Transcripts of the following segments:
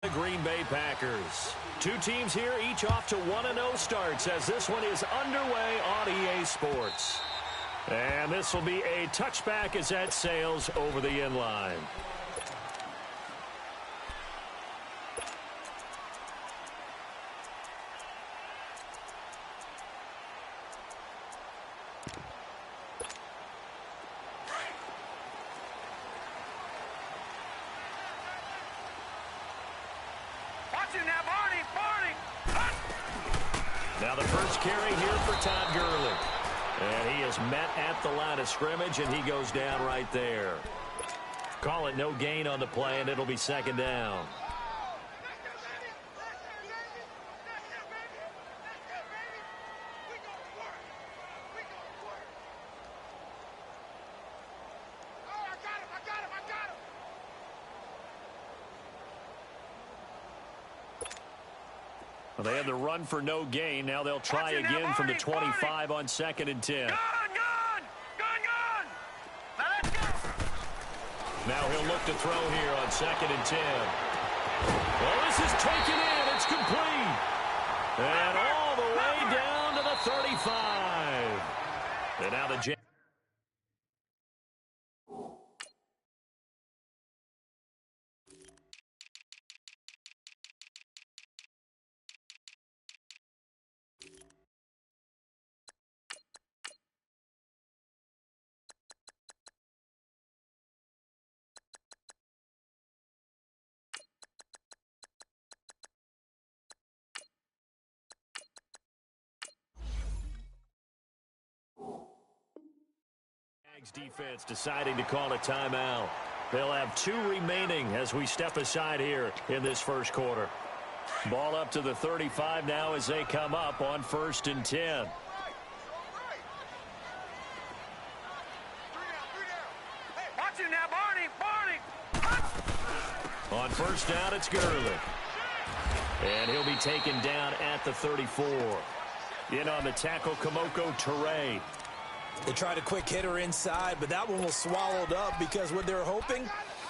The Green Bay Packers. Two teams here, each off to 1-0 starts as this one is underway on EA Sports. And this will be a touchback as that sails over the end line. Now the first carry here for Todd Gurley. And he is met at the line of scrimmage, and he goes down right there. Call it no gain on the play, and it'll be second down. Well, they had the run for no gain. Now they'll try again from the 25 on 2nd and 10. Now he'll look to throw here on 2nd and 10. Well, this is taken in. It's complete. And all the way down to the 35. And now the defense deciding to call a timeout. They'll have 2 remaining as we step aside here in this first quarter. Ball up to the 35 now as they come up on 1st and 10. On 1st down, it's Gurley. And he'll be taken down at the 34. In on the tackle, Kamoko Toure. They tried a quick hitter inside, but that one was swallowed up because what they're hoping,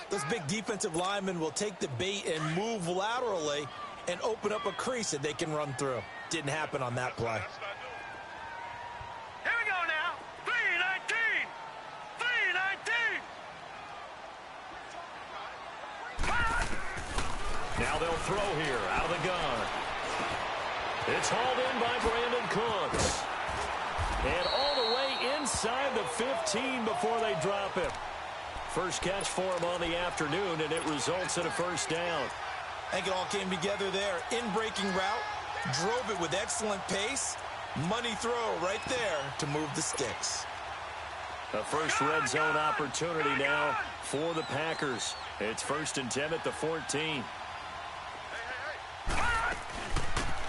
those big defensive linemen will take the bait and move laterally and open up a crease that they can run through. Didn't happen on that play. Here we go now. 3-19. 3-19. Now they'll throw here out of the gun. It's hauled in by Brandon Cooks. And all the way inside the 15 before they drop him. First catch for him on the afternoon, and it results in a 1st down. I think it all came together there. In-breaking route, drove it with excellent pace. Money throw right there to move the sticks. A first red zone opportunity now for the Packers. It's 1st and 10 at the 14.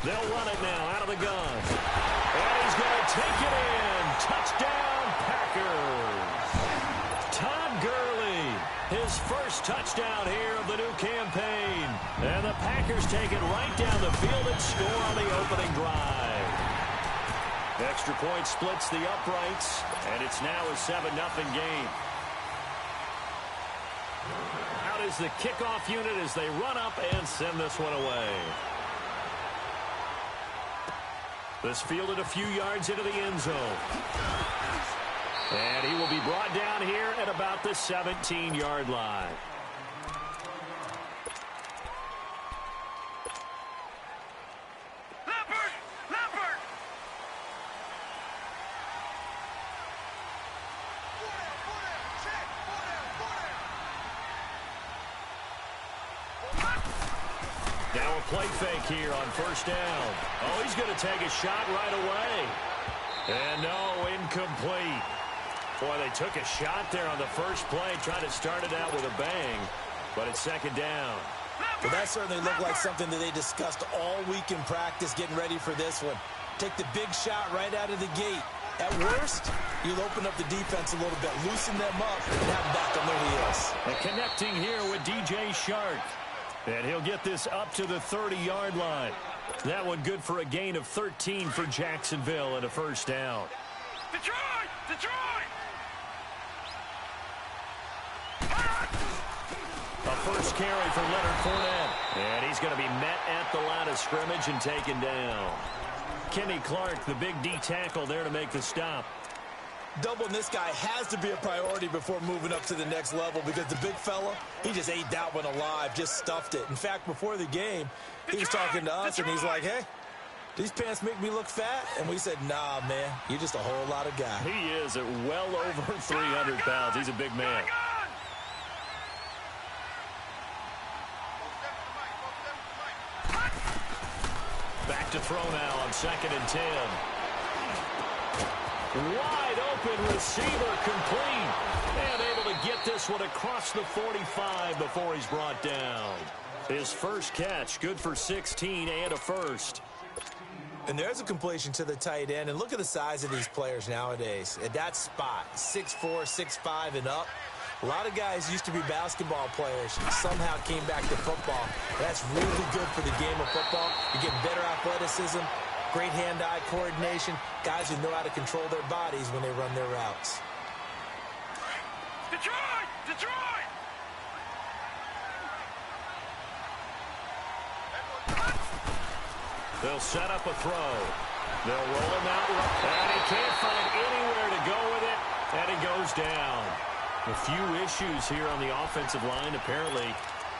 They'll run it now out of the gun. And he's going to take it in. Touchdown, Packers. Todd Gurley, his first touchdown here of the new campaign. And the Packers take it right down the field and score on the opening drive. Extra point splits the uprights, and it's now a 7-0 game. Out is the kickoff unit as they run up and send this one away. This fielded a few yards into the end zone. And he will be brought down here at about the 17-yard line. Leopard! Now a play fake here on 1st down. Oh, he's going to take a shot right away. And no, incomplete. Boy, they took a shot there on the first play, trying to start it out with a bang. But it's 2nd down. But that certainly looked like something that they discussed all week in practice, getting ready for this one. Take the big shot right out of the gate. At worst, you'll open up the defense a little bit, loosen them up, and have them back on their heels. And connecting here with DJ Shark. And he'll get this up to the 30-yard line. That one good for a gain of 13 for Jacksonville and a 1st down. Detroit! A first carry for Leonard Fournette. And he's going to be met at the line of scrimmage and taken down. Kenny Clark, the big D tackle there to make the stop. Doubling this guy has to be a priority before moving up to the next level because the big fella, he just ate that one alive, just stuffed it. In fact, before the game, he was talking to us, and he's like, hey, these pants make me look fat? And we said, nah, man, you're just a whole lot of guy. He is at well over 300 pounds. He's a big man. Back to throw now on 2nd and 10. Wide open receiver, complete. And able to get this one across the 45 before he's brought down. His first catch, good for 16 and a first. And there's a completion to the tight end. And look at the size of these players nowadays. At that spot, 6'4", 6'5", and up. A lot of guys used to be basketball players, somehow came back to football. That's really good for the game of football. You get better athleticism, great hand-eye coordination, guys who know how to control their bodies when they run their routes. Detroit! Detroit! They'll set up a throw. They'll roll him out, and he can't find anywhere to go with it, and he goes down. A few issues here on the offensive line. Apparently,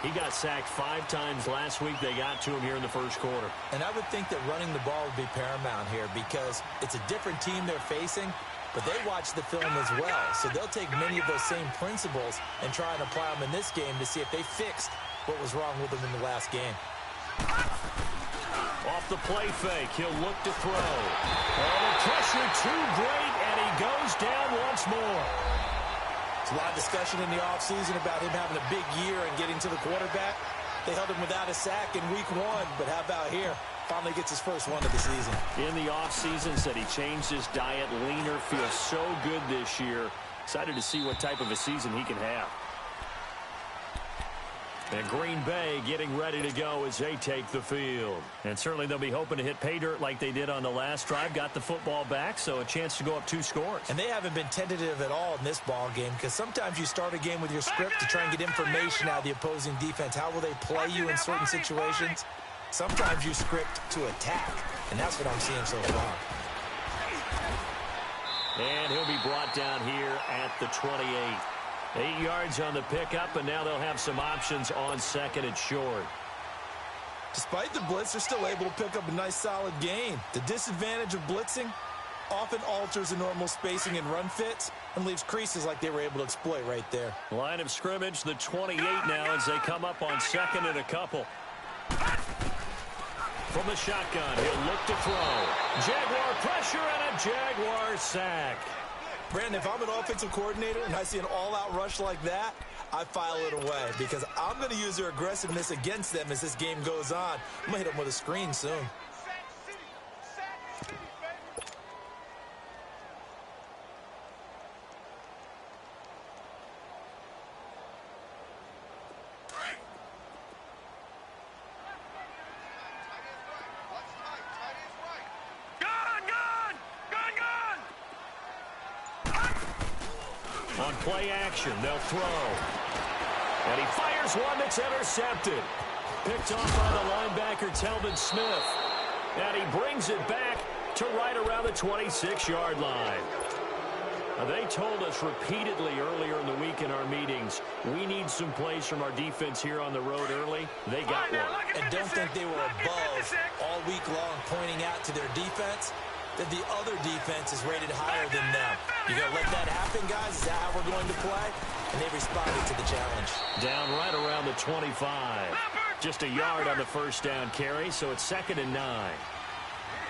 he got sacked 5 times last week. They got to him here in the first quarter. And I would think that running the ball would be paramount here because it's a different team they're facing, but they watch the film as well. So they'll take many of those same principles and try and apply them in this game to see if they fixed what was wrong with them in the last game. Off the play fake, he'll look to throw. Oh, the pressure too great, and he goes down once more. There's a lot of discussion in the offseason about him having a big year and getting to the quarterback. They held him without a sack in week 1, but how about here? Finally gets his first one of the season. In the offseason, said he changed his diet, leaner, feels so good this year. Excited to see what type of a season he can have. And Green Bay getting ready to go as they take the field. And certainly they'll be hoping to hit pay dirt like they did on the last drive. Got the football back, so a chance to go up 2 scores. And they haven't been tentative at all in this ball game because sometimes you start a game with your script to try and get information out of the opposing defense. How will they play you in certain situations? Sometimes you script to attack, and that's what I'm seeing so far. And he'll be brought down here at the 28. 8 yards on the pickup, and now they'll have some options on 2nd and short. Despite the blitz, they're still able to pick up a nice, solid gain. The disadvantage of blitzing often alters the normal spacing and run fits and leaves creases like they were able to exploit right there. Line of scrimmage, the 28 now as they come up on 2nd and a couple. From the shotgun, he'll look to throw. Jaguar pressure and a Jaguar sack. Brandon, if I'm an offensive coordinator and I see an all-out rush like that, I file it away because I'm going to use their aggressiveness against them as this game goes on. I'm going to hit them with a screen soon. On play action, they'll throw. And he fires one that's intercepted. Picked off by the linebacker, Telvin Smith. And he brings it back to right around the 26-yard line. Now, they told us repeatedly earlier in the week in our meetings, we need some plays from our defense here on the road early. They got one. And don't think they were above all week long pointing out to their defense that the other defense is rated higher than them. You gonna let that happen, guys? Is that how we're going to play? And they responded to the challenge. Down right around the 25. Just a yard on the first down carry, so it's 2nd and 9.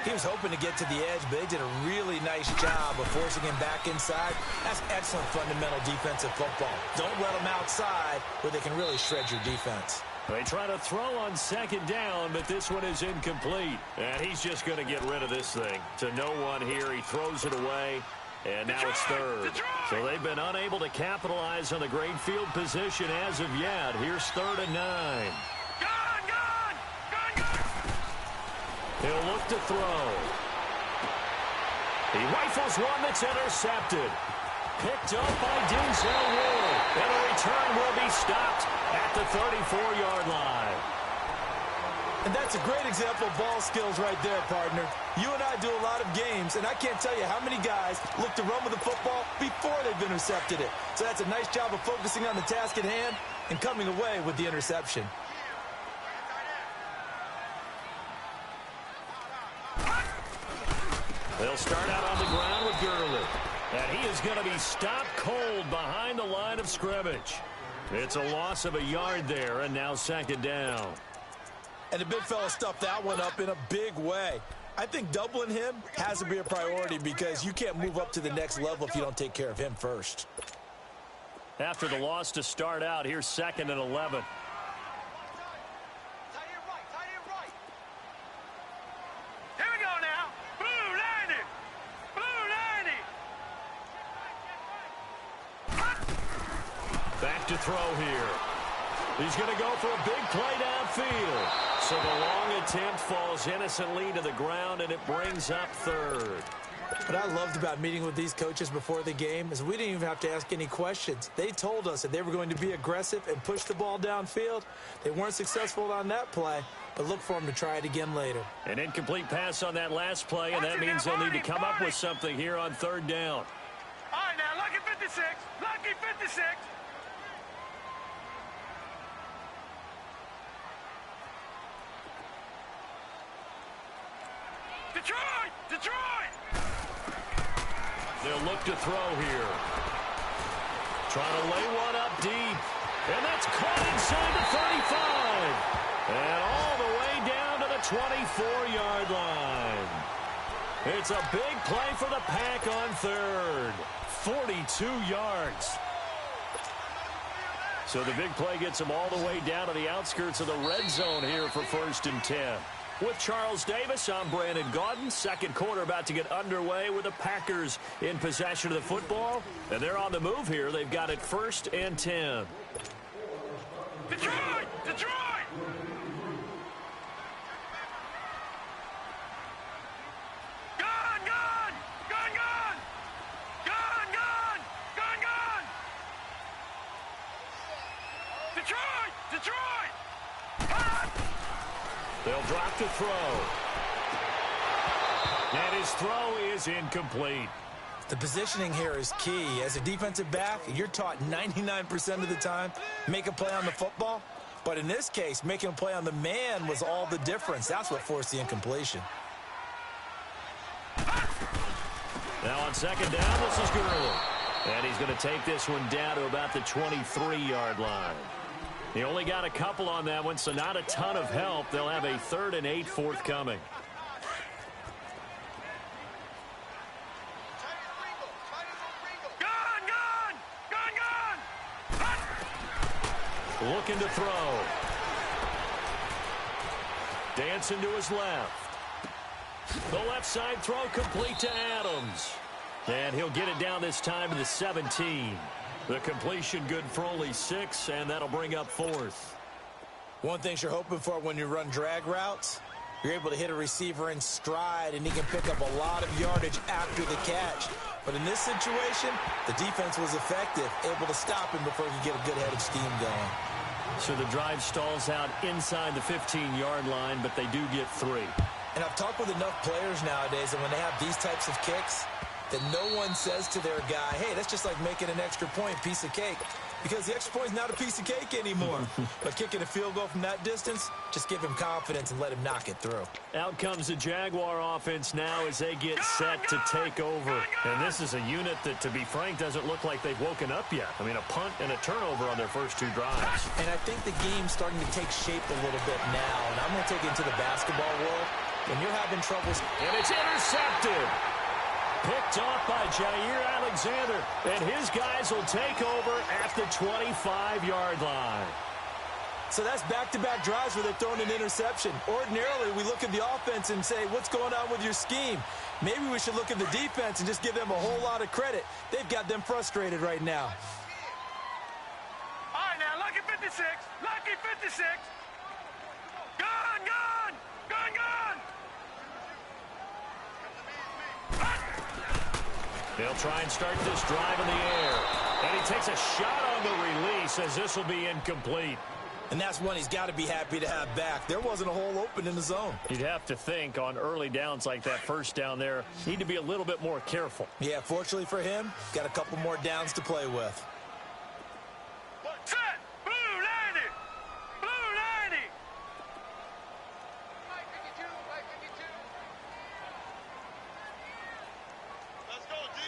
He was hoping to get to the edge, but they did a really nice job of forcing him back inside. That's excellent fundamental defensive football. Don't let them outside where they can really shred your defense. They try to throw on 2nd down, but this one is incomplete. And he's just going to get rid of this thing. To no one here, he throws it away, and now it's 3rd. So they've been unable to capitalize on the great field position as of yet. Here's 3rd and 9. He'll look to throw. He rifles one that's intercepted. Picked up by Denzel Ward. And a return will be stopped at the 34-yard line. And that's a great example of ball skills right there, partner. You and I do a lot of games, and I can't tell you how many guys look to run with the football before they've intercepted it. So that's a nice job of focusing on the task at hand and coming away with the interception. They'll start out on the ground with Gurley. And he is going to be stopped cold behind the line of scrimmage. It's a loss of a yard there, and now second down. And the big fella stuffed that one up in a big way. I think doubling him has to be a priority because you can't move up to the next level if you don't take care of him first. After the loss to start out, here's 2nd and 11. Here we go now. Blue 90. Blue 90. Back to throw here. He's going to go for a big play downfield. So the long attempt falls innocently to the ground, and it brings up 3rd. What I loved about meeting with these coaches before the game is we didn't even have to ask any questions. They told us that they were going to be aggressive and push the ball downfield. They weren't successful on that play, but look for them to try it again later. An incomplete pass on that last play, and that means they'll need to come up with something here on 3rd down. All right, now, lucky 56. Lucky 56. Detroit! Detroit! They'll look to throw here. Trying to lay one up deep. And that's caught inside the 35. And all the way down to the 24-yard line. It's a big play for the Pack on 3rd. 42 yards. So the big play gets them all the way down to the outskirts of the red zone here for 1st and 10. With Charles Davis, I'm Brandon Gaudin. Second quarter about to get underway with the Packers in possession of the football. And they're on the move here. They've got it 1st and 10. Detroit! Detroit! Gun! Gun! Gun! Gun! Gun! Gun! Gun! Gun! Detroit! Detroit! Hot! They'll drop to throw. And his throw is incomplete. The positioning here is key. As a defensive back, you're taught 99% of the time, make a play on the football. But in this case, making a play on the man was all the difference. That's what forced the incompletion. Now on 2nd down, this is Gurley. And he's going to take this one down to about the 23-yard line. He only got a couple on that one, so not a ton of help. They'll have a 3rd and 8 forthcoming. Gun! Gun! Gun! Gun! Hot! Looking to throw. Dancing to his left. The left side throw complete to Adams. And he'll get it down this time to the 17. The completion good for only 6, and that'll bring up 4th. One thing you're hoping for when you run drag routes, you're able to hit a receiver in stride, and he can pick up a lot of yardage after the catch. But in this situation, the defense was effective, able to stop him before he could get a good head of steam going. So the drive stalls out inside the 15-yard line, but they do get 3. And I've talked with enough players nowadays that when they have these types of kicks, that no one says to their guy, hey, that's just like making an extra point, piece of cake. Because the extra point is not a piece of cake anymore. But kicking a field goal from that distance, just give him confidence and let him knock it through. Out comes the Jaguar offense now as they get set to take over. And this is a unit that, to be frank, doesn't look like they've woken up yet. I mean, a punt and a turnover on their first 2 drives. And I think the game's starting to take shape a little bit now. And I'm going to take it into the basketball world. When you're having troubles. And it's intercepted. Picked off by Jair Alexander. And his guys will take over at the 25-yard line. So that's back-to-back drives where they're throwing an interception. Ordinarily, we look at the offense and say, what's going on with your scheme? Maybe we should look at the defense and just give them a whole lot of credit. They've got them frustrated right now. All right, now, lucky 56. Lucky 56. Gun! Gun! Gun! Gun! They'll try and start this drive in the air. And he takes a shot on the release as this will be incomplete. And that's one he's got to be happy to have back. There wasn't a hole open in the zone. You'd have to think on early downs like that first down there, need to be a little bit more careful. Yeah, fortunately for him, got a couple more downs to play with. Set! Blue 90! Blue 90! Let's go, D.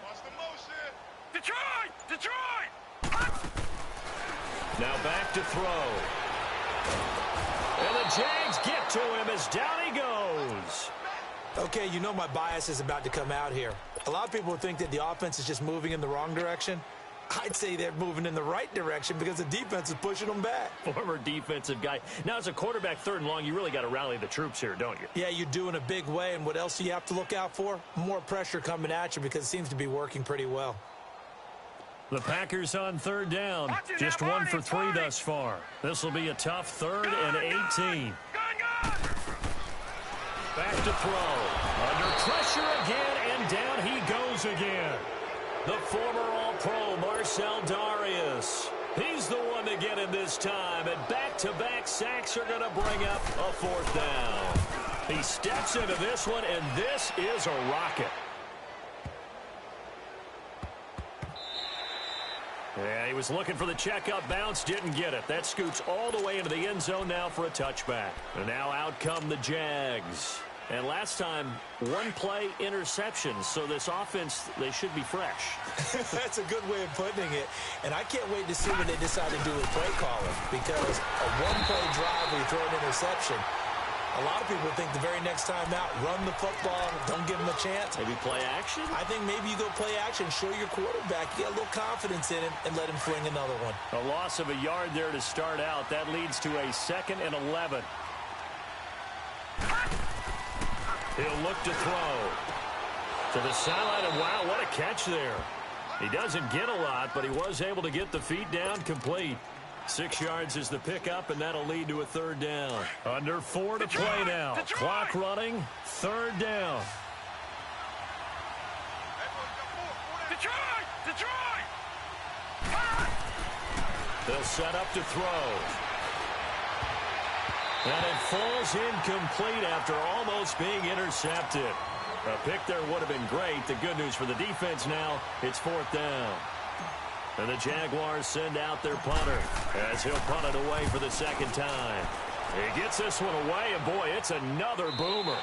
Watch the motion. Detroit! Detroit! Now back to throw. And the Jags get to him as down he goes. Okay, you know my bias is about to come out here. A lot of people think that the offense is just moving in the wrong direction. I'd say they're moving in the right direction because the defense is pushing them back. Former defensive guy. Now, as a quarterback, 3rd and long, you really got to rally the troops here, don't you? Yeah, you do in a big way, and what else do you have to look out for? More pressure coming at you because it seems to be working pretty well. The Packers on 3rd down. Just 1 for 3 thus far. This will be a tough 3rd and 18. Back to throw. Under pressure again, and down he goes again. The former All-Pro Marcel Darius. He's the one to get him this time, and back-to-back sacks are going to bring up a 4th down. He steps into this one, and this is a rocket. Yeah, he was looking for the checkup bounce, didn't get it. That scoots all the way into the end zone now for a touchback. And now out come the Jags. And last time, 1-play interceptions, so this offense, they should be fresh. That's a good way of putting it. And I can't wait to see what they decide to do with play calling, because a 1-play drive where you throw an interception, a lot of people think the very next time out, run the football, don't give them a chance. Maybe play action? I think maybe you go play action, show your quarterback, you get a little confidence in him, and let him fling another one. A loss of a yard there to start out. That leads to a 2nd and 11. He'll look to throw. To the sideline, and wow, what a catch there. He doesn't get a lot, but he was able to get the feet down complete. 6 yards is the pickup, and that'll lead to a 3rd down. Under 4 to play now. Clock running, 3rd down. Detroit! Detroit! They'll set up to throw. And it falls incomplete after almost being intercepted. A pick there would have been great. The good news for the defense now, it's 4th down. And the Jaguars send out their punter as he'll punt it away for the 2nd time. He gets this one away, and boy, it's another boomer.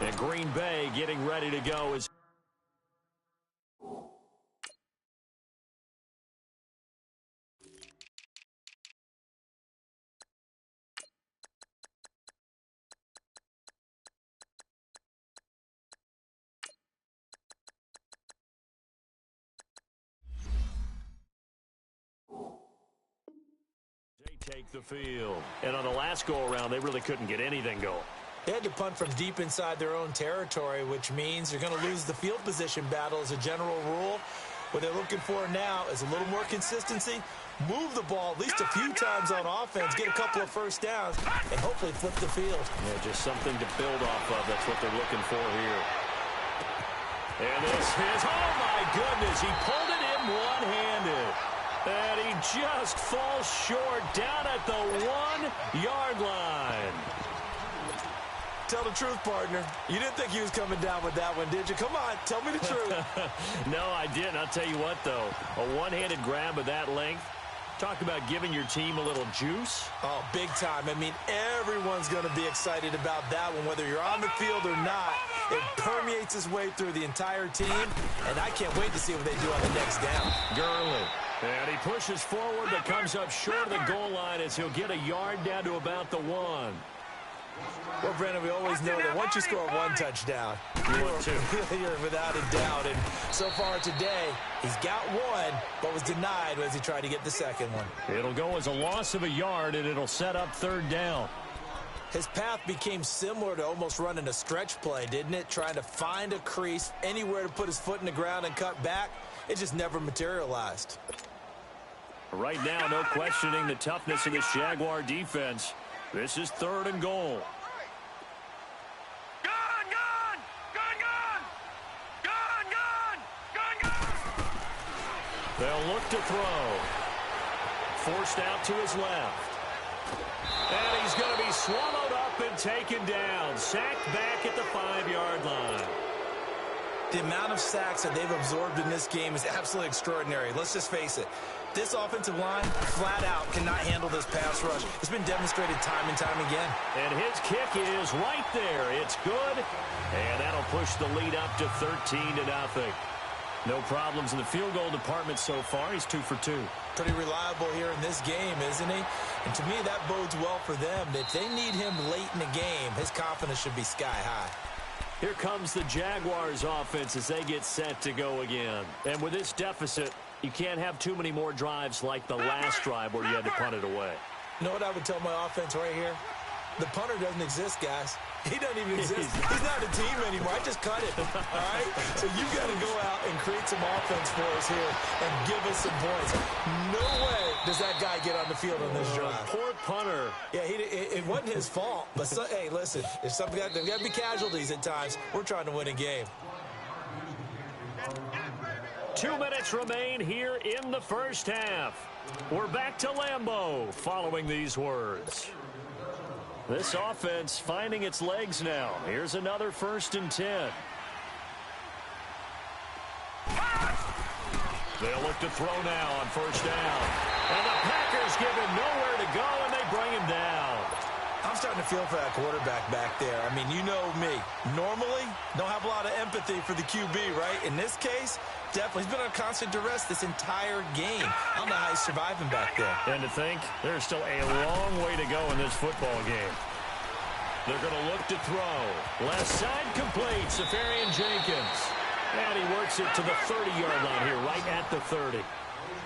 And Green Bay getting ready to go as take the field. And on the last go-around, they really couldn't get anything going. They had to punt from deep inside their own territory, which means you're going to lose the field position battle as a general rule. What they're looking for now is a little more consistency, move the ball at least a few times on offense, get a couple of 1st downs, and hopefully flip the field. Yeah, just something to build off of. That's what they're looking for here. And this is, oh my goodness, he pulled it in one-handed. And he just falls short down at the 1-yard line. Tell the truth, partner. You didn't think he was coming down with that one, did you? Come on, tell me the truth. No, I didn't. I'll tell you what, though. A one-handed grab of that length. Talk about giving your team a little juice. Oh, big time. I mean, everyone's going to be excited about that one, whether you're on the field or not. It permeates its way through the entire team, and I can't wait to see what they do on the next down. Gurley. And he pushes forward, but comes up short of the goal line as he'll get a yard down to about the 1. Well, Brandon, we always know that once you score 1 touchdown, you're without a doubt. And so far today, he's got 1, but was denied as he tried to get the 2nd one. It'll go as a loss of a yard, and it'll set up 3rd down. His path became similar to almost running a stretch play, didn't it? Trying to find a crease, anywhere to put his foot in the ground and cut back. It just never materialized. Right now, no questioning the toughness of this Jaguar defense. This is 3rd and goal. Gun, gun! Gun, gun! Gun, gun! They'll look to throw. Forced out to his left. And he's going to be swallowed up and taken down. Sacked back at the 5-yard line. The amount of sacks that they've absorbed in this game is absolutely extraordinary. Let's just face it. This offensive line, flat out, cannot handle this pass rush. It's been demonstrated time and time again. And his kick is right there. It's good. And that'll push the lead up to 13-0. No problems in the field goal department so far. He's 2 for 2. Pretty reliable here in this game, isn't he? And to me, that bodes well for them. If they need him late in the game, his confidence should be sky high. Here comes the Jaguars offense as they get set to go again. And with this deficit, you can't have too many more drives like the last drive where you had to punt it away. You know what I would tell my offense right here? The punter doesn't exist, guys. He doesn't even exist. He's not a team anymore. I just cut it, all right? So you got to go out and create some offense for us here and give us some points. No way does that guy get on the field on this drive. Poor punter. Yeah, it wasn't his fault. But, hey, listen, if there's got to be casualties at times. We're trying to win a game. 2 minutes remain here in the first half. We're back to Lambeau following these words. This offense finding its legs now. Here's another 1st and 10. They'll look to throw now on 1st down. And the Packers give him nowhere to go, and they bring him down. I'm starting to feel for that quarterback back there. I mean, you know me. Normally, don't have a lot of empathy for the QB, right? In this case, definitely. He's been on constant duress this entire game. I don't know how he's surviving back there. And to think, there's still a long way to go in this football game. They're going to look to throw. Left side complete, Safarian Jenkins. And he works it to the 30-yard line here, right at the 30.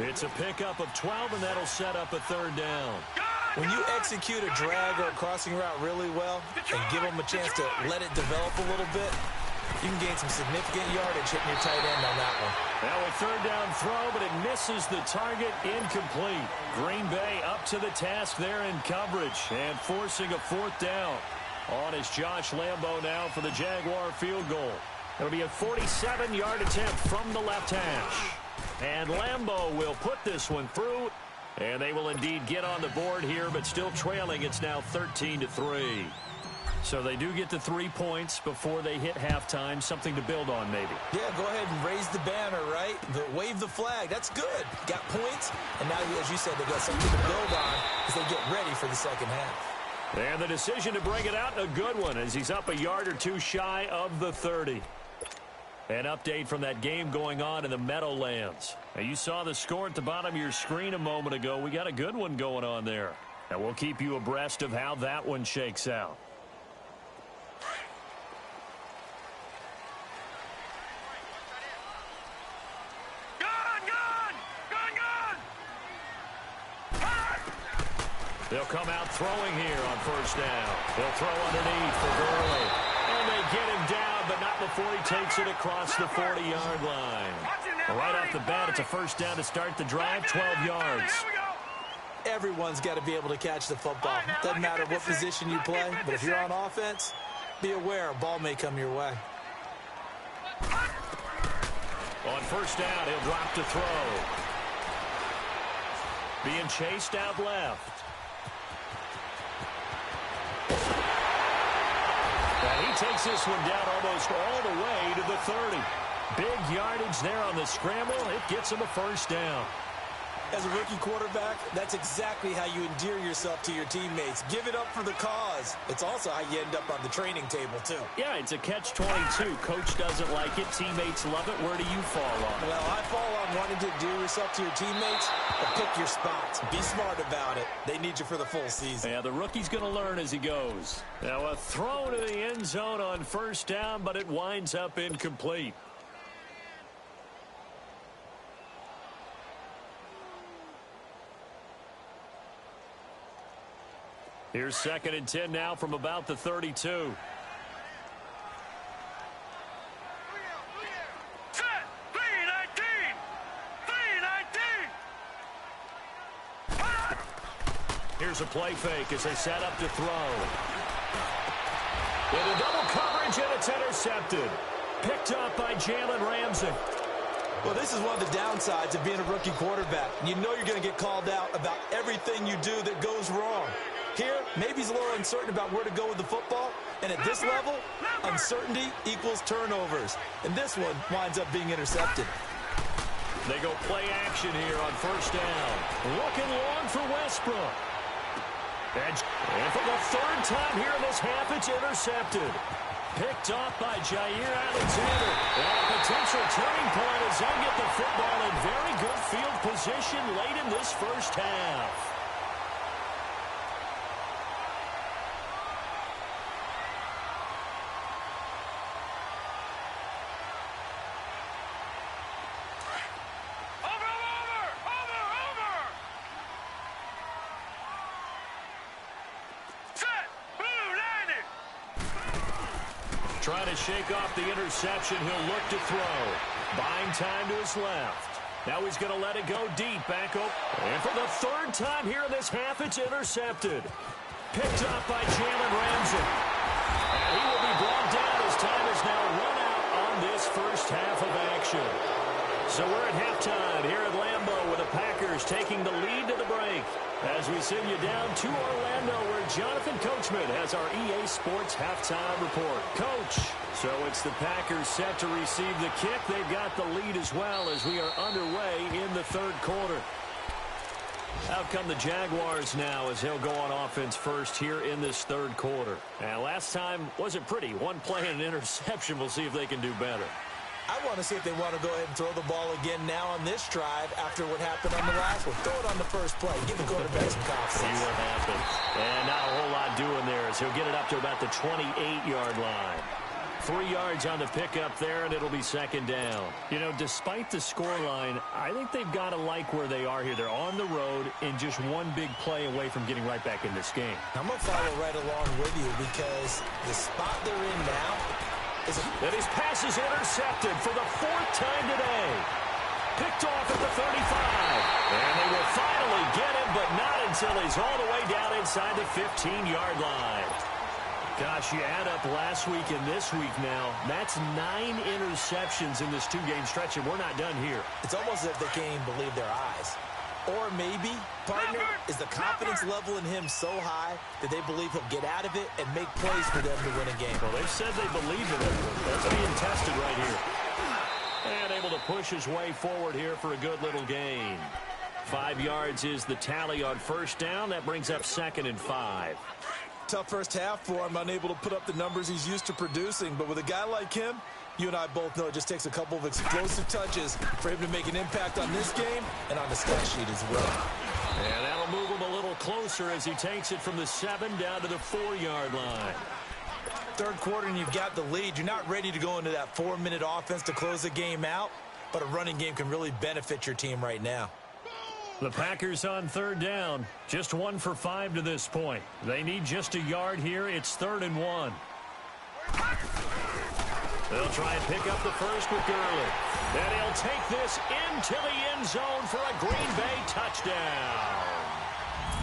It's a pickup of 12, and that'll set up a 3rd down. When you execute a drag or a crossing route really well and give them a chance to let it develop a little bit, you can gain some significant yardage hitting your tight end on that one. Now a 3rd down throw, but it misses the target, incomplete. Green Bay up to the task there in coverage and forcing a 4th down. On is Josh Lambeau now for the Jaguar field goal. It'll be a 47-yard attempt from the left hash. And Lambeau will put this one through. And they will indeed get on the board here, but still trailing. It's now 13-3. So they do get the 3 points before they hit halftime. Something to build on, maybe. Yeah, go ahead and raise the banner, right? Wave the flag. That's good. Got points. And now, as you said, they've got something to build on as they get ready for the second half. And the decision to bring it out, a good one, as he's up a yard or two shy of the 30. An update from that game going on in the Meadowlands. Now, you saw the score at the bottom of your screen a moment ago. We got a good one going on there. And we'll keep you abreast of how that one shakes out. They'll come out throwing here on 1st down. They'll throw underneath for Gurley. And they get him down, but not before he takes it across the 40-yard line. Right off the bat, it's a 1st down to start the drive, 12 yards. Everyone's got to be able to catch the football. Doesn't matter what position you play, but if you're on offense, be aware a ball may come your way. On 1st down, he'll drop to throw. Being chased out left. And he takes this one down almost all the way to the 30. Big yardage there on the scramble. It gets him a 1st down. As a rookie quarterback, that's exactly how you endear yourself to your teammates. Give it up for the cause. It's also how you end up on the training table, too. Yeah, it's a catch-22. Coach doesn't like it. Teammates love it. Where do you fall on it? Well, I fall on wanting to endear yourself to your teammates, but pick your spots. Be smart about it. They need you for the full season. Yeah, the rookie's going to learn as he goes. Now, a throw to the end zone on 1st down, but it winds up incomplete. Here's 2nd and 10 now from about the 32. Set! 3-19! 3-19! Here's a play fake as they set up to throw. With a double coverage, and it's intercepted. Picked up by Jalen Ramsey. Well, this is one of the downsides of being a rookie quarterback. You know you're going to get called out about everything you do that goes wrong. Here, maybe he's a little uncertain about where to go with the football. And at this level, uncertainty equals turnovers. And this one winds up being intercepted. They go play action here on first down. Looking long for Westbrook. And for the third time here in this half, it's intercepted. Picked off by Jair Alexander. And a potential turning point as they'll get the football in very good field position late in this first half. Trying to shake off the interception. He'll look to throw. Buying time to his left. Now he's going to let it go deep. Back up. And for the third time here in this half, it's intercepted. Picked up by Jalen Ramsey. And he will be brought down as time is now run out on this first half of action. So we're at halftime here at Lambeau with the Packers taking the lead to the break. As we send you down to Orlando where Jonathan Coachman has our EA Sports halftime report. Coach, so it's the Packers set to receive the kick. They've got the lead as well as we are underway in the third quarter. Out come the Jaguars now as they'll go on offense first here in this third quarter. And last time wasn't pretty. One play and an interception. We'll see if they can do better. I want to see if they want to go ahead and throw the ball again now on this drive after what happened on the last one. Throw it on the first play. Give the quarterback some confidence. See what happens. And not a whole lot doing there as he'll get it up to about the 28-yard line. 3 yards on the pickup there, and it'll be second down. You know, despite the scoreline, I think they've got to like where they are here. They're on the road and just one big play away from getting right back in this game. I'm going to follow right along with you because the spot they're in now is and his pass is intercepted for the fourth time today. Picked off at the 35. And they will finally get him, but not until he's all the way down inside the 15-yard line. Gosh, you add up last week and this week now, that's 9 interceptions in this two-game stretch, and we're not done here. It's almost as if they can't even believe their eyes. Or maybe, partner, is the confidence level in him so high that they believe he'll get out of it and make plays for them to win a game. Well, they've said they believe in him. That's being tested right here. And able to push his way forward here for a good little gain. 5 yards is the tally on first down. That brings up 2nd and 5. Tough first half for him, unable to put up the numbers he's used to producing. But with a guy like him, you and I both know it just takes a couple of explosive touches for him to make an impact on this game and on the stat sheet as well. And that'll move him a little closer as he takes it from the 7 down to the 4-yard line. Third quarter and you've got the lead. You're not ready to go into that 4-minute offense to close the game out, but a running game can really benefit your team right now. The Packers on third down. Just 1 for 5 to this point. They need just a yard here. It's 3rd and 1. They'll try and pick up the first with Gurley. And he'll take this into the end zone for a Green Bay touchdown.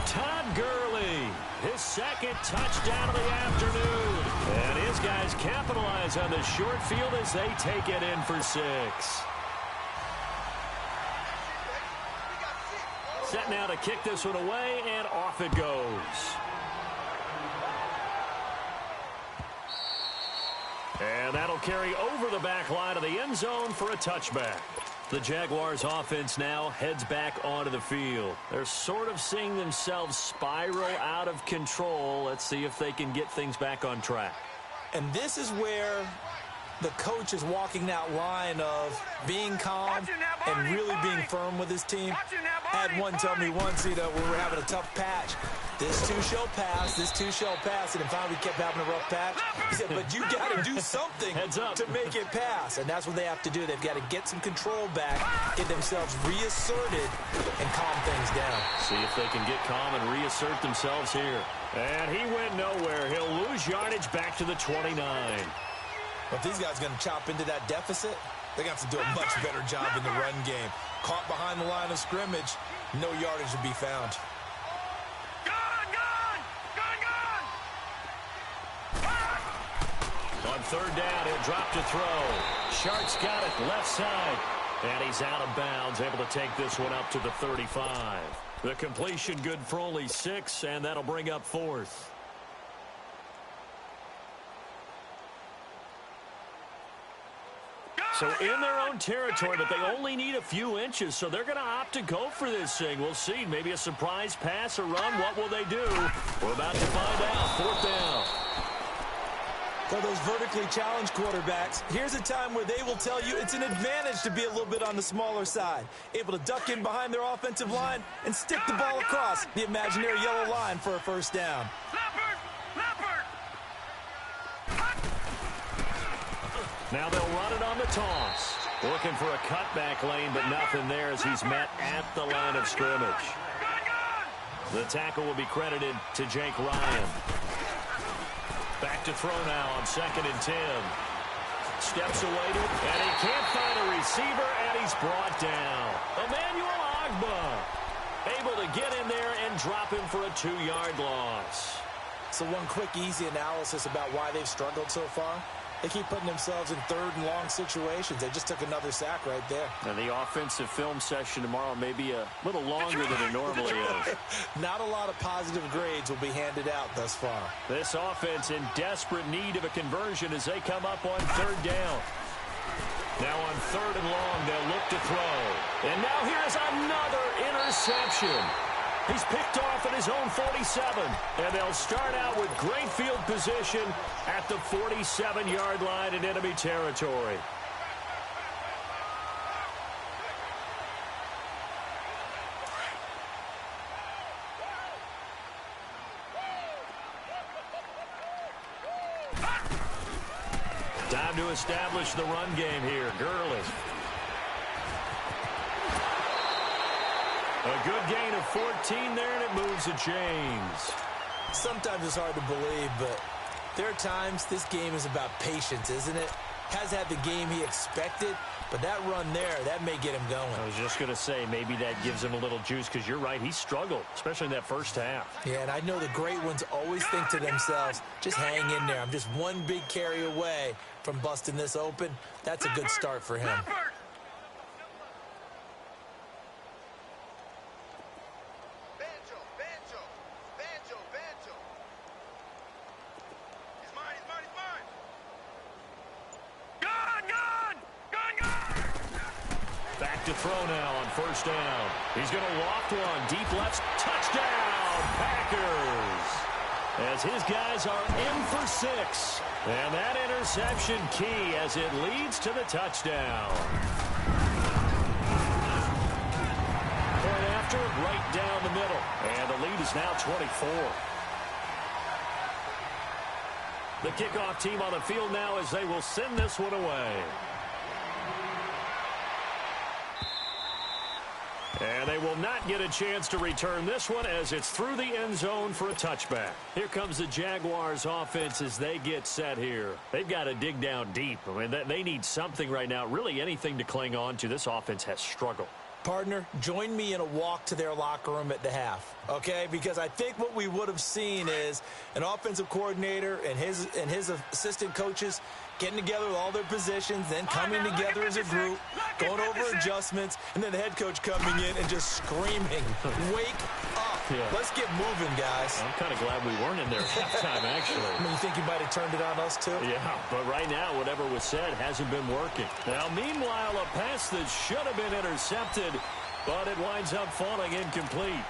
Todd Gurley, his second touchdown of the afternoon. And his guys capitalize on the short field as they take it in for 6. Set now to kick this one away, and off it goes. And that'll carry over the back line of the end zone for a touchback. The Jaguars offense now heads back onto the field. They're sort of seeing themselves spiral out of control. Let's see if they can get things back on track. And this is where the coach is walking that line of being calm and really being firm with his team. I had one tell me once, when we were having a tough patch, this too shall pass, this too shall pass, and then finally we kept having a rough patch. He said, but you got to do something to make it pass, and that's what they have to do. They've got to get some control back, get themselves reasserted, and calm things down. See if they can get calm and reassert themselves here. And he went nowhere. He'll lose yardage back to the 29. But if these guys are going to chop into that deficit, they're going to have to do a much better job in the run game. Caught behind the line of scrimmage, no yardage to be found. On third down, he'll drop to throw. Shark's got it left side. And he's out of bounds, able to take this one up to the 35. The completion good for only 6, and that'll bring up 4th. So in their own territory, but they only need a few inches, so they're going to opt to go for this thing. We'll see. Maybe a surprise pass or run. What will they do? We're about to find out. 4th down. For those vertically challenged quarterbacks, here's a time where they will tell you it's an advantage to be a little bit on the smaller side. Able to duck in behind their offensive line and stick the ball across the imaginary yellow line for a 1st down. Now they'll run it on the toss. Looking for a cutback lane, but nothing there as he's met at the line of scrimmage. The tackle will be credited to Jake Ryan. Back to throw now on 2nd and 10. Steps away to it, and he can't find a receiver, and he's brought down. Emmanuel Ogbah able to get in there and drop him for a 2-yard loss. So one quick, easy analysis about why they've struggled so far. They keep putting themselves in 3rd and long situations. They just took another sack right there. And the offensive film session tomorrow may be a little longer than it normally is. Not a lot of positive grades will be handed out thus far. This offense in desperate need of a conversion as they come up on 3rd down. Now on 3rd and long, they'll look to throw. And now here's another interception. He's picked off at his own 47, and they'll start out with great field position at the 47-yard line in enemy territory. Time to establish the run game here. Gurley. A good gain of 14 there, and it moves the chains. Sometimes it's hard to believe, but there are times this game is about patience, isn't it? Has had the game he expected, but that run there, that may get him going. I was just going to say, maybe that gives him a little juice, because you're right, he struggled, especially in that first half. Yeah, and I know the great ones always think to themselves, just hang in there. I'm just one big carry away from busting this open. That's a good start for him. To throw now on 1st down. He's going to loft one. Deep left. Touchdown, Packers. As his guys are in for 6. And that interception key as it leads to the touchdown. Point after, right down the middle. And the lead is now 24. The kickoff team on the field now as they will send this one away. And they will not get a chance to return this one as it's through the end zone for a touchback. Here comes the Jaguars offense as they get set here. They've got to dig down deep. I mean, they need something right now, really anything to cling on to. This offense has struggled. Partner, join me in a walk to their locker room at the half, okay? Because I think what we would have seen is an offensive coordinator and his assistant coaches getting together with all their positions, then coming together as a group, going over adjustments, and then the head coach coming in and just screaming, wake up. Yeah. Let's get moving, guys. I'm kind of glad we weren't in there at halftime, actually. I mean, you think you might have turned it on us, too? Yeah, but right now, whatever was said hasn't been working. Now, meanwhile, a pass that should have been intercepted, but it winds up falling incomplete.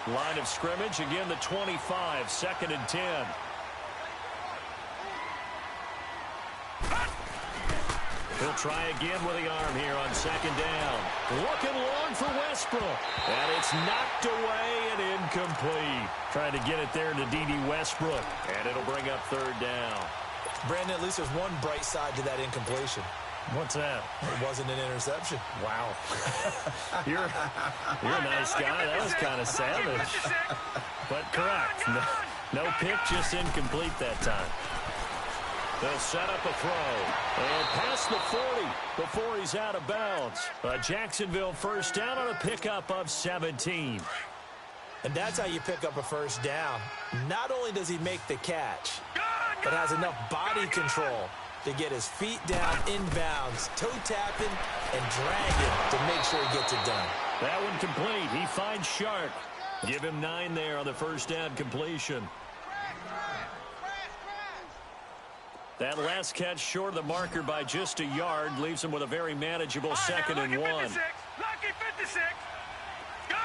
Line of scrimmage, again, the 25, 2nd and 10. He'll try again with the arm here on 2nd down. Looking long for Westbrook. And it's knocked away and incomplete. Trying to get it there to D.D. Westbrook. And it'll bring up 3rd down. Brandon, at least there's one bright side to that incompletion. What's that? It wasn't an interception. Wow. You're a nice guy. That was kind of savage. But correct. No pick, just incomplete that time. They'll set up a throw. And past the 40 before he's out of bounds. A Jacksonville 1st down on a pickup of 17. And that's how you pick up a 1st down. Not only does he make the catch, but has enough body control to get his feet down inbounds, toe tapping and dragging to make sure he gets it done. That one complete. He finds Sharp. Give him 9 there on the first down completion. That last catch short of the marker by just a yard leaves him with a very manageable second and 1. Lucky 56. Gone.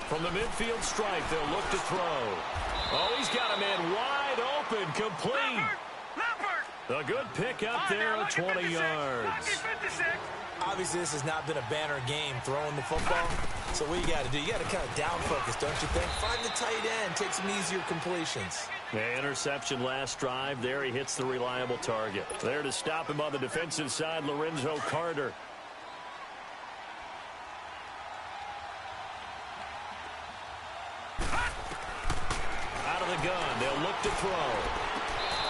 From the midfield stripe, they'll look to throw. Oh, he's got a man wide open, complete. Leopard. A good pick up there at 20 yards. Lucky 56. Obviously, this has not been a banner game throwing the football. So what you got to do, you got to kind of down focus, don't you think? Find the tight end, take some easier completions. The interception last drive. There he hits the reliable target. There to stop him on the defensive side, Lorenzo Carter. Out of the gun, they'll look to throw.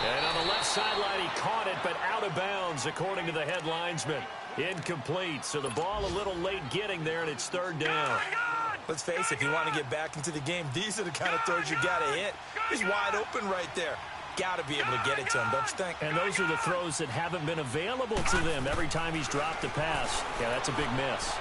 And on the left sideline, he caught it, but out of bounds, according to the head linesman. Incomplete, so the ball a little late getting there, and it's third down. Let's face it, if you want to get back into the game, these are the kind of throws you got to hit. He's wide open right there. Got to be able to get it to him, don't you think? And those are the throws that haven't been available to them every time he's dropped a pass. Yeah, that's a big miss.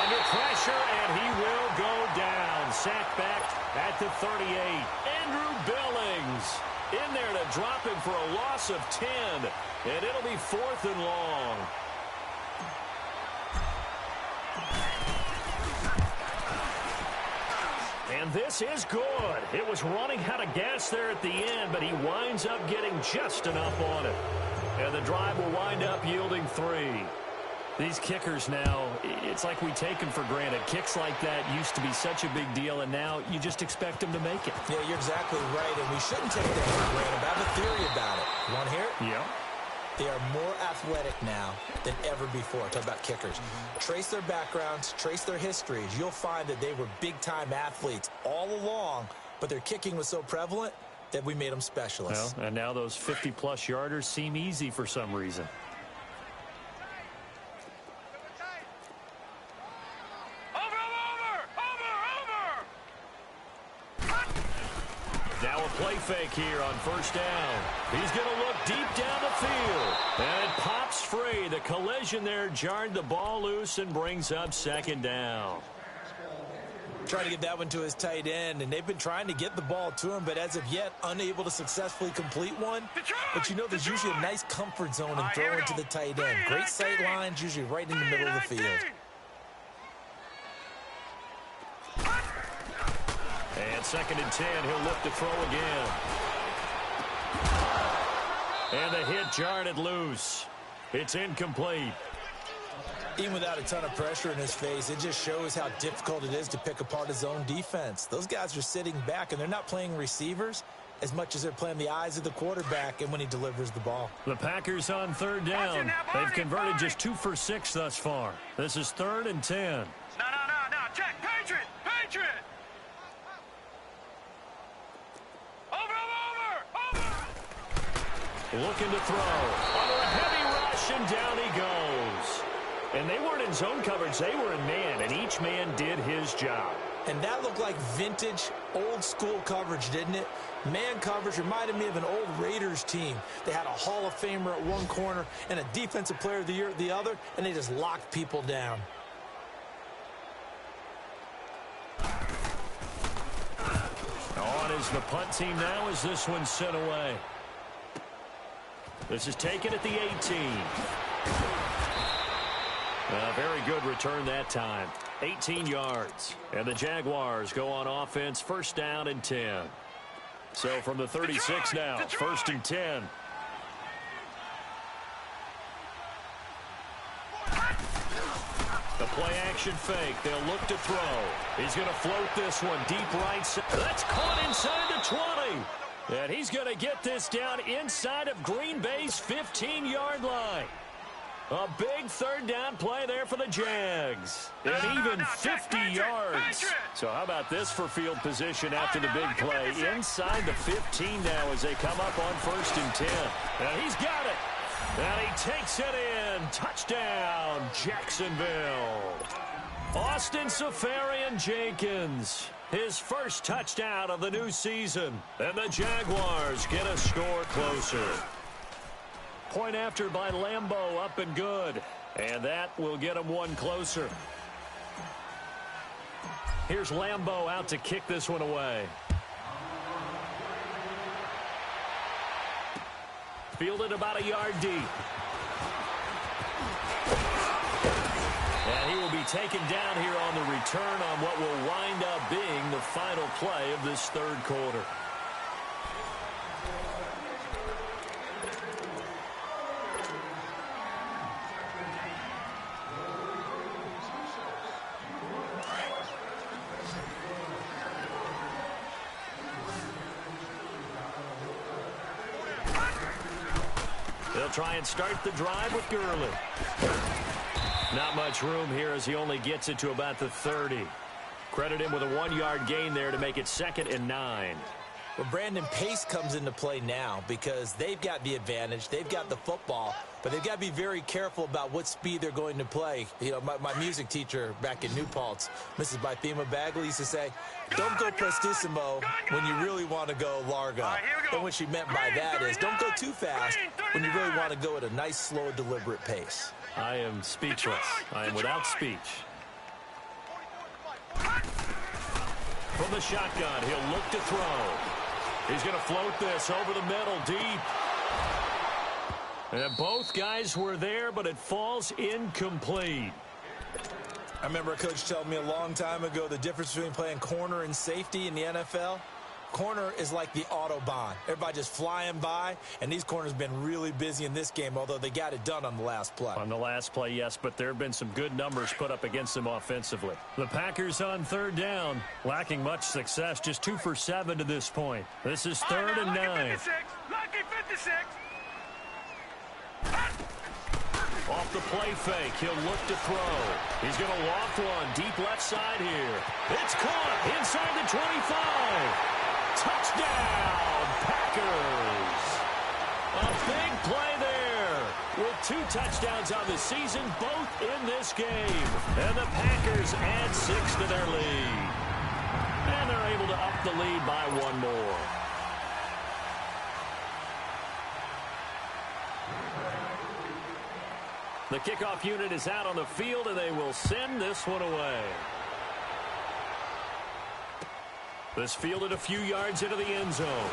Under pressure, and he will go down. Sacked back at the 38. Andrew Billings in there to drop him for a loss of 10. And it'll be 4th and long. And this is good. It was running out of gas there at the end, but he winds up getting just enough on it. And the drive will wind up yielding 3. These kickers now, it's like we take them for granted. Kicks like that used to be such a big deal, and now you just expect them to make it. Yeah, you're exactly right, and we shouldn't take them for granted. I have a theory about it. You want to hear it? Yeah. They are more athletic now than ever before. Talk about kickers. Trace their backgrounds, trace their histories. You'll find that they were big-time athletes all along, but their kicking was so prevalent that we made them specialists. Well, and now those 50-plus yarders seem easy for some reason. Now a play fake here on first down. He's going to look deep down the field. And it pops free. The collision there jarred the ball loose and brings up second down. Trying to get that one to his tight end, and they've been trying to get the ball to him, but as of yet, unable to successfully complete one. But you know, there's usually a nice comfort zone in throwing to the tight end. Great sight lines, usually right in the middle of the field. And 2nd and 10, he'll look to throw again. And the hit jarred it loose. It's incomplete. Even without a ton of pressure in his face, it just shows how difficult it is to pick apart his own defense. Those guys are sitting back, and they're not playing receivers as much as they're playing the eyes of the quarterback and when he delivers the ball. The Packers on 3rd down. They've converted just 2 for 6 thus far. This is 3rd and 10. No. Check. Patriot. Looking to throw. Under a heavy rush, and down he goes. And they weren't in zone coverage. They were in man, and each man did his job. And that looked like vintage, old-school coverage, didn't it? Man coverage reminded me of an old Raiders team. They had a Hall of Famer at one corner and a Defensive Player of the Year at the other, and they just locked people down. On is the punt team now as this one's sent away. This is taken at the 18. A very good return that time. 18 yards. And the Jaguars go on offense, 1st down and 10. So from the 36 now, 1st and 10. The play-action fake. They'll look to throw. He's going to float this one deep right side. That's caught inside the 20. And he's going to get this down inside of Green Bay's 15-yard line. A big 3rd down play there for the Jags. And even 50 yards. So how about this for field position after the big play? Inside the 15 now as they come up on 1st and 10. And he's got it. And he takes it in. Touchdown, Jacksonville. Austin Safarian-Jenkins His first touchdown of the new season. And the Jaguars get a score closer. Point after by Lambeau, up and good. And that will get him one closer. Here's Lambeau out to kick this one away. Fielded about a yard deep. And he will be taken down here on the return on what will wind up being the final play of this third quarter. They'll try and start the drive with Gurley. Not much room here as he only gets it to about the 30. Credit him with a 1-yard gain there to make it 2nd and 9. Well, Brandon, pace comes into play now because they've got the advantage. They've got the football, but they've got to be very careful about what speed they're going to play. You know, my music teacher back in New Paltz, Mrs. Bythema Bagley, used to say, don't go prestissimo when you really want to go largo. And what she meant by that is don't go too fast when you really want to go at a nice, slow, deliberate pace. I am speechless. I am without speech. From the shotgun, he'll look to throw. He's going to float this over the middle, deep. And both guys were there, but it falls incomplete. I remember a coach telling me a long time ago the difference between playing corner and safety in the NFL. Corner is like the Autobahn. Everybody just flying by, and these corners have been really busy in this game, although they got it done on the last play. On the last play, yes, but there have been some good numbers put up against them offensively. The Packers on 3rd down, lacking much success, just 2 for 7 to this point. This is 3rd and 9. Lucky 56. Off the play fake, he'll look to throw. He's going to loft one deep left side here. It's caught inside the 25. Touchdown, Packers. A big play there with 2 touchdowns on the season, both in this game. And the Packers add 6 to their lead. And they're able to up the lead by 1 more. The kickoff unit is out on the field, and they will send this one away. This fielded a few yards into the end zone.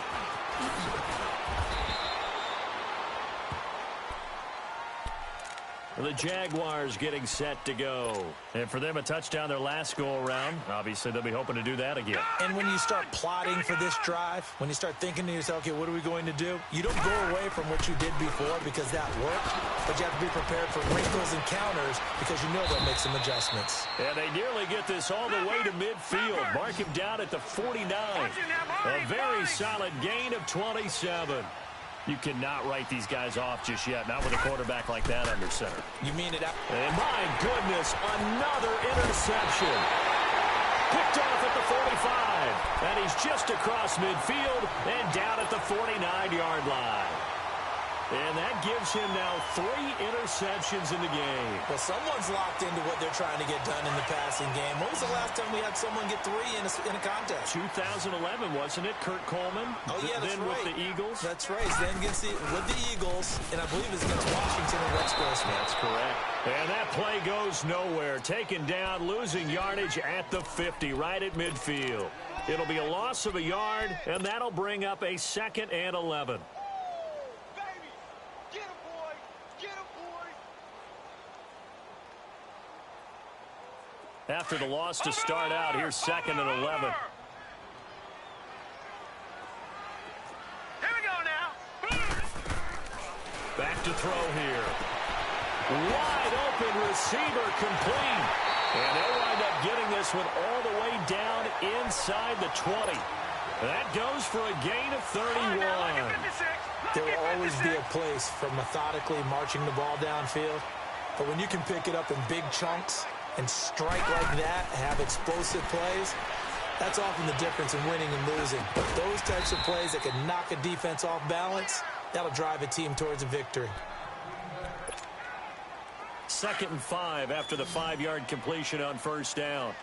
The Jaguars getting set to go. And for them, a touchdown their last go-around. Obviously, they'll be hoping to do that again. And when you start plotting for this drive, when you start thinking to yourself, okay, what are we going to do? You don't go away from what you did before because that worked, but you have to be prepared for wrinkles and counters because you know they'll make some adjustments. And they nearly get this all the way to midfield. Mark him down at the 49. A very solid gain of 27. You cannot write these guys off just yet, not with a quarterback like that under center. You mean it? And my goodness, another interception. Picked off at the 45. And he's just across midfield and down at the 49-yard line. And that gives him now 3 interceptions in the game. Well, someone's locked into what they're trying to get done in the passing game. When was the last time we had someone get 3 in a contest? 2011, wasn't it? Kurt Coleman. Oh, yeah, that's then right. With the Eagles. That's right. Then with the Eagles, and I believe it's against Washington and Rex Grossman. That's correct. And that play goes nowhere. Taken down, losing yardage at the 50, right at midfield. It'll be a loss of a yard, and that'll bring up a 2nd and 11. After the loss to start out, here's 2nd and 11. Here we go now. Back to throw here. Wide open receiver complete. And they'll wind up getting this one all the way down inside the 20. That goes for a gain of 31. There will always be a place for methodically marching the ball downfield. But when you can pick it up in big chunks and strike like that, have explosive plays, that's often the difference in winning and losing. Those types of plays that can knock a defense off balance, that'll drive a team towards a victory. 2nd and 5 after the 5-yard completion on 1st down.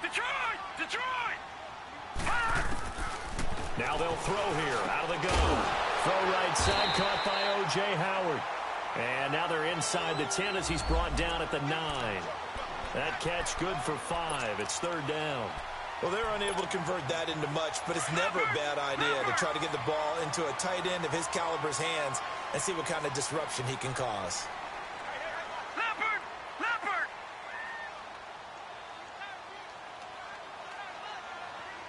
Detroit! Detroit! Now they'll throw here out of the gun. Throw right side, caught by O.J. Howard. And now they're inside the 10 as he's brought down at the 9. That catch good for 5. It's third down. Well, they're unable to convert that into much, but it's never a bad idea to try to get the ball into a tight end of his caliber's hands and see what kind of disruption he can cause. Leopard! Leopard!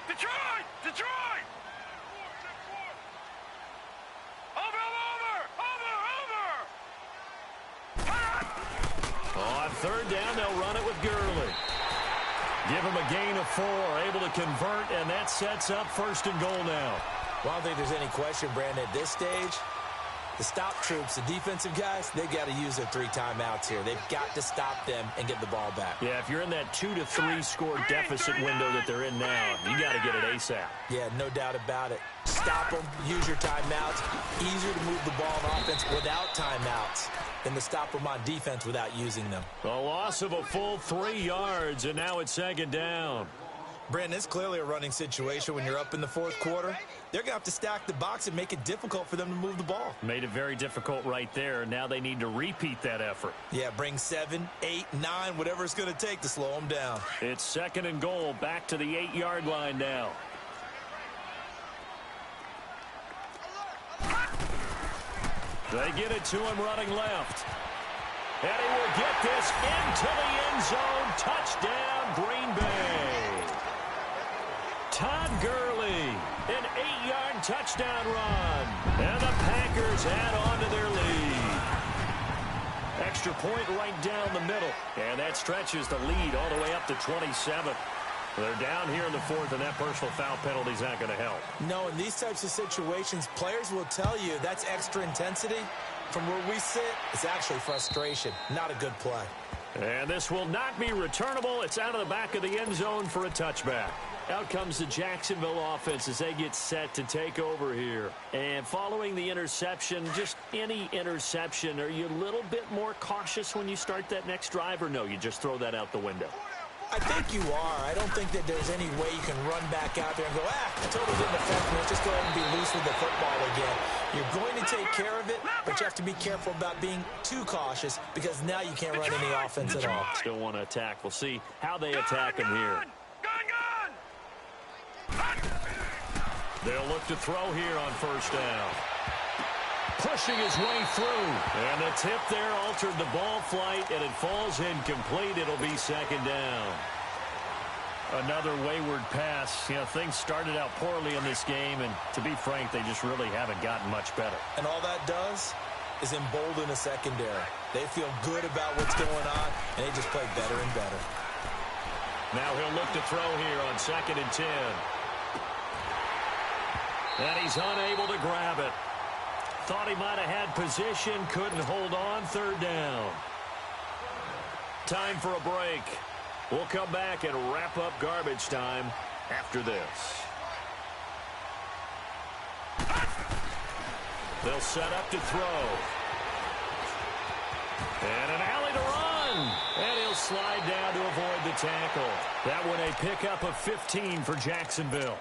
Detroit! Detroit! Over! On third down, they'll run it with Gurley. Give him a gain of 4, able to convert, and that sets up first and goal now. Well, I don't think there's any question, Brandon, at this stage, the stop troops, the defensive guys, they've got to use their 3 timeouts here. They've got to stop them and get the ball back. Yeah, if you're in that 2 to 3 score deficit window that they're in now, you got to get it ASAP. Yeah, no doubt about it. Stop them, use your timeouts. Easier to move the ball on offense without timeouts than to stop them on defense without using them. A loss of a full 3 yards, and now it's second down. Brandon, it's clearly a running situation when you're up in the fourth quarter. They're going to have to stack the box and make it difficult for them to move the ball. Made it very difficult right there. Now they need to repeat that effort. Yeah, bring 7, 8, 9, whatever it's going to take to slow them down. It's second and goal, back to the 8-yard line now. They get it to him running left. And he will get this into the end zone. Touchdown, Green Bay. Todd Gurley, an 8-yard touchdown run. And the Packers add on to their lead. Extra point right down the middle. And that stretches the lead all the way up to 27. They're down here in the fourth, and that personal foul penalty is not going to help. No, in these types of situations, players will tell you that's extra intensity. From where we sit, it's actually frustration. Not a good play. And this will not be returnable. It's out of the back of the end zone for a touchback. Out comes the Jacksonville offense as they get set to take over here. And following the interception, just any interception, are you a little bit more cautious when you start that next drive, or no, you just throw that out the window? I think you are. I don't think that there's any way you can run back out there and go, it totally didn't affect me. Let's just go ahead and be loose with the football again. You're going to take care of it, but you have to be careful about being too cautious because now you can't run any offense at all. Still want to attack. We'll see how they attack him here. They'll look to throw here on first down. Pushing his way through. And the tip there altered the ball flight, and it falls incomplete. It'll be second down. Another wayward pass. You know, things started out poorly in this game, and to be frank, they just really haven't gotten much better. And all that does is embolden a secondary. They feel good about what's going on, and they just play better and better. Now he'll look to throw here on 2nd and 10. And he's unable to grab it. Thought he might have had position, couldn't hold on, third down. Time for a break. We'll come back and wrap up garbage time after this. They'll set up to throw. And an alley to run. And he'll slide down to avoid the tackle. That one a pickup of 15 for Jacksonville.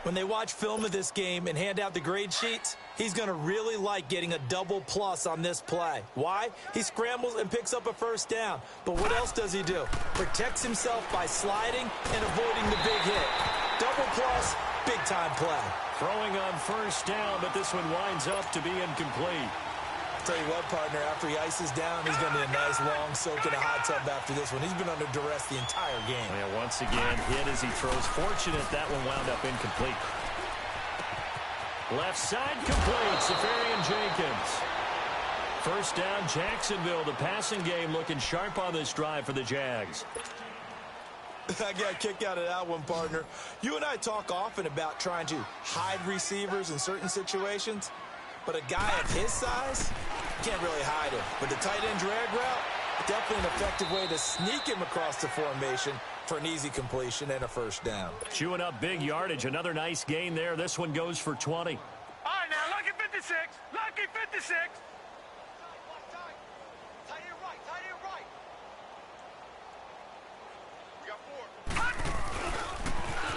When they watch film of this game and hand out the grade sheets, he's going to really like getting a double plus on this play. Why? He scrambles and picks up a first down. But what else does he do? Protects himself by sliding and avoiding the big hit. Double plus, big-time play. Throwing on first down, but this one winds up to be incomplete. Tell you what, partner, after he ices down, he's going to need a nice long soak in a hot tub after this one. He's been under duress the entire game. Yeah, once again, hit as he throws. Fortunate that one wound up incomplete. Left side complete, Safarian-Jenkins. First down, Jacksonville. The passing game looking sharp on this drive for the Jags. I got a kick out of that one, partner. You and I talk often about trying to hide receivers in certain situations. But a guy of his size, can't really hide him. But the tight end drag route, definitely an effective way to sneak him across the formation for an easy completion and a first down. Chewing up big yardage. Another nice gain there. This one goes for 20. All right, now, lucky 56. Lucky 56. Tight end right. We got 4.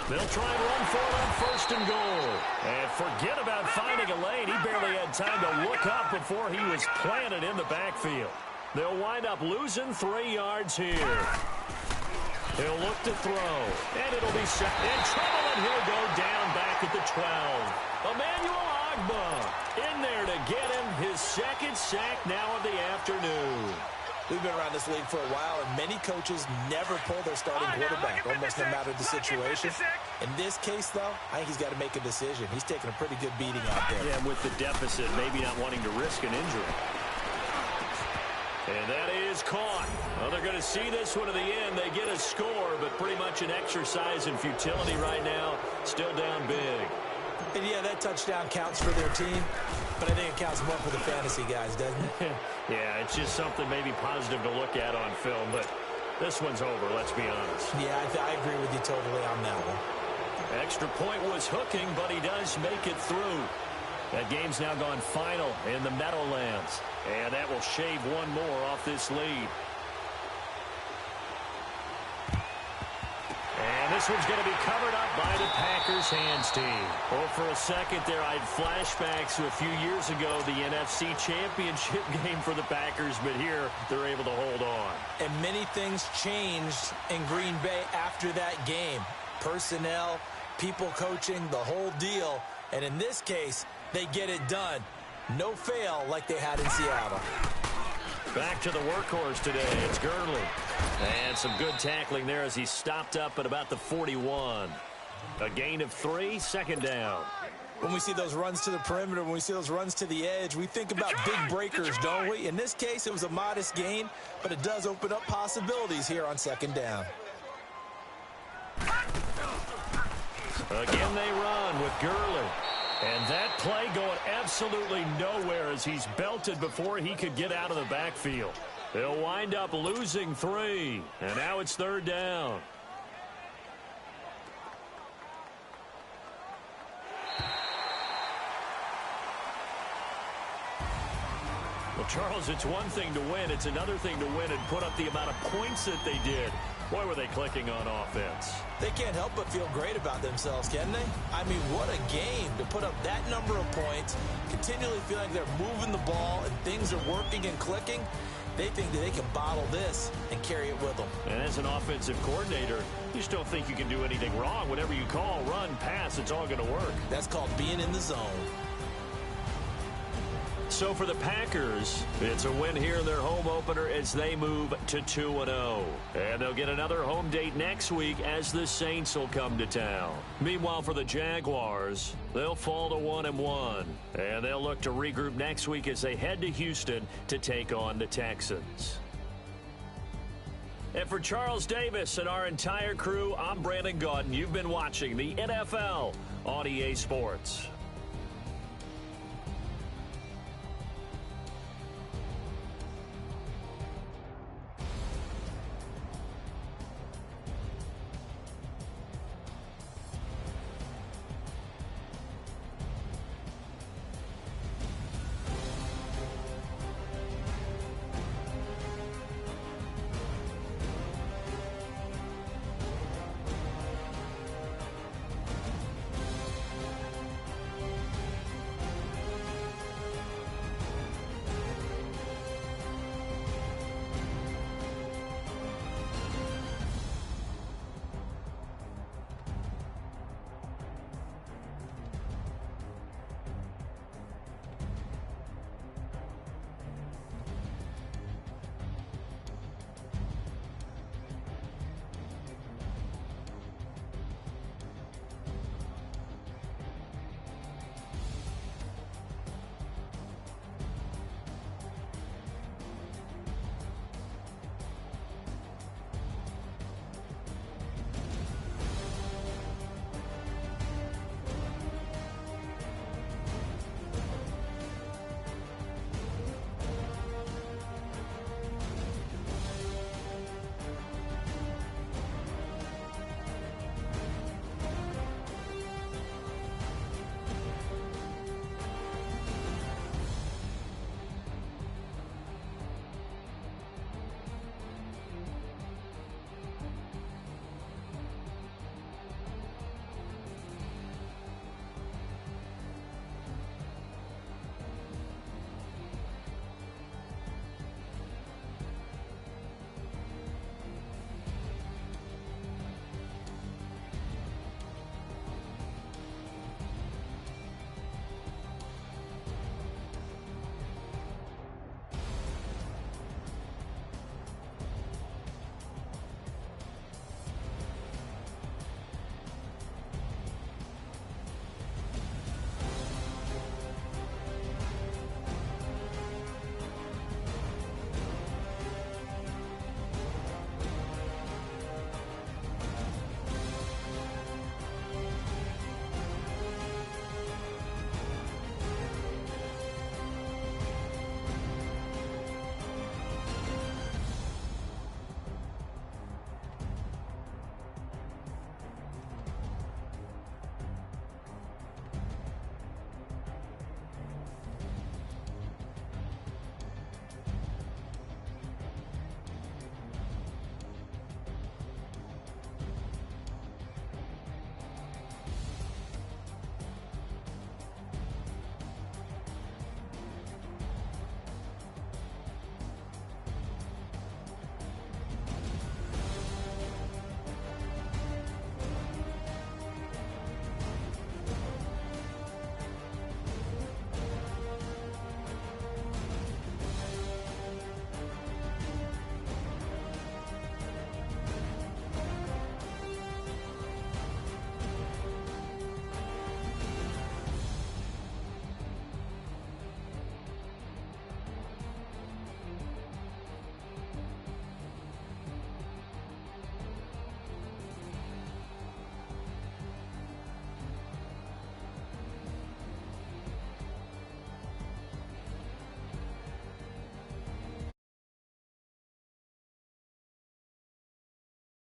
They'll try and run for it on first and goal. And forget about finding a lane. He barely had time to look up before he was planted in the backfield. They'll wind up losing 3 yards here. He'll look to throw, and it'll be set in trouble, and he'll go down back at the 12. Emmanuel Agba in there to get him his second sack now of the afternoon. We've been around this league for a while, and many coaches never pull their starting quarterback, almost no matter the situation. In this case, though, I think he's got to make a decision. He's taking a pretty good beating out there. Yeah, with the deficit, maybe not wanting to risk an injury. And that is caught. Well, they're going to see this one to the end. They get a score, but pretty much an exercise in futility right now. Still down big. And, yeah, that touchdown counts for their team, but I think it counts more for the fantasy guys, doesn't it? Yeah, it's just something maybe positive to look at on film, but this one's over, let's be honest. Yeah, I agree with you totally on that one. Extra point was hooking, but he does make it through. That game's now gone final in the Meadowlands, and that will shave one more off this lead. And this one's going to be covered up by the Packers hands team. Well, for a second there, I had flashbacks to a few years ago, the NFC Championship game for the Packers, but here they're able to hold on. And many things changed in Green Bay after that game. Personnel, people coaching, the whole deal. And in this case, they get it done. No fail like they had in Seattle. Back to the workhorse today. It's Gurley. And some good tackling there as he stopped up at about the 41. A gain of 3, second down. When we see those runs to the perimeter, when we see those runs to the edge, we think about big breakers, don't we? In this case, it was a modest gain, but it does open up possibilities here on second down. Again, they run with Gurley. And that play going absolutely nowhere as he's belted before he could get out of the backfield. They'll wind up losing 3. And now it's third down. Well, Charles, it's one thing to win. It's another thing to win and put up the amount of points that they did. Boy, were they clicking on offense. They can't help but feel great about themselves, can they? I mean, what a game to put up that number of points, continually feel like they're moving the ball and things are working and clicking. They think that they can bottle this and carry it with them. And as an offensive coordinator, you just don't think you can do anything wrong. Whatever you call, run, pass, it's all going to work. That's called being in the zone. So for the Packers, it's a win here in their home opener as they move to 2-0. And they'll get another home date next week as the Saints will come to town. Meanwhile, for the Jaguars, they'll fall to 1-1. And they'll look to regroup next week as they head to Houston to take on the Texans. And for Charles Davis and our entire crew, I'm Brandon Gaudin. You've been watching the NFL on EA Sports.